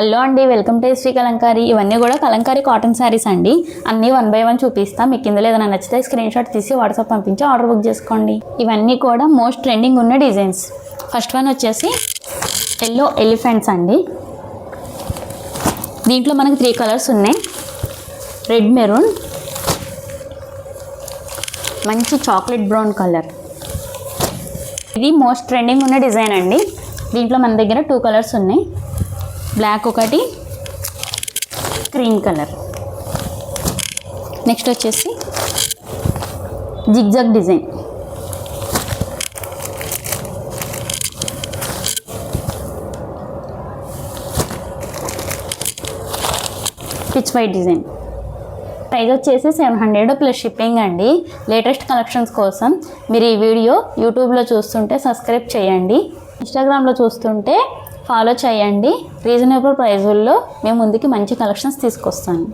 Hello అండి, welcome to Shri Kalamkari. ఇవన్నీ కూడా కలంకారీ కాటన్ శారీస్ అండి. అన్నీ 1 by 1 చూపిస్తా. మీకు కింద ఏదైనా నచ్చితే స్క్రీన్ షాట్ తీసి వాట్సాప్ పంపించి ఆర్డర్ బుక్ చేసుకోండి. ఇవన్నీ కూడా మోస్ట్ ట్రెండింగ్ ఉన్న డిజైన్స్. ఫస్ట్ వన్ వచ్చేసి ఎల్లో ఎలిఫెంట్స్ అండి. దీంట్లో మనకి 3 కలర్స్ ఉన్నాయి. రెడ్ మెరూన్, మంచి చాక్లెట్ బ్రౌన్ కలర్. ఇది మోస్ట్ ట్రెండింగ్ ఉన్న డిజైన్ అండి. దీంట్లో మన దగ్గర 2 కలర్స్ ఉన్నాయి. బ్లాక్ ఒకటి, క్రీమ్ కలర్. నెక్స్ట్ వచ్చేసి zigzag design. Pitch white design. Price వచ్చేసి 700 ప్లస్ షిప్పింగ్ అండి. లేటెస్ట్ కలెక్షన్స్ కోసం మీరు ఈ వీడియో యూట్యూబ్లో చూస్తుంటే సబ్స్క్రైబ్ చేయండి, ఇన్స్టాగ్రామ్లో చూస్తుంటే ఫాలో చేయండి. రీజనబుల్ ప్రైజుల్లో మేము ముందుకి మంచి కలెక్షన్స్ తీసుకొస్తాను.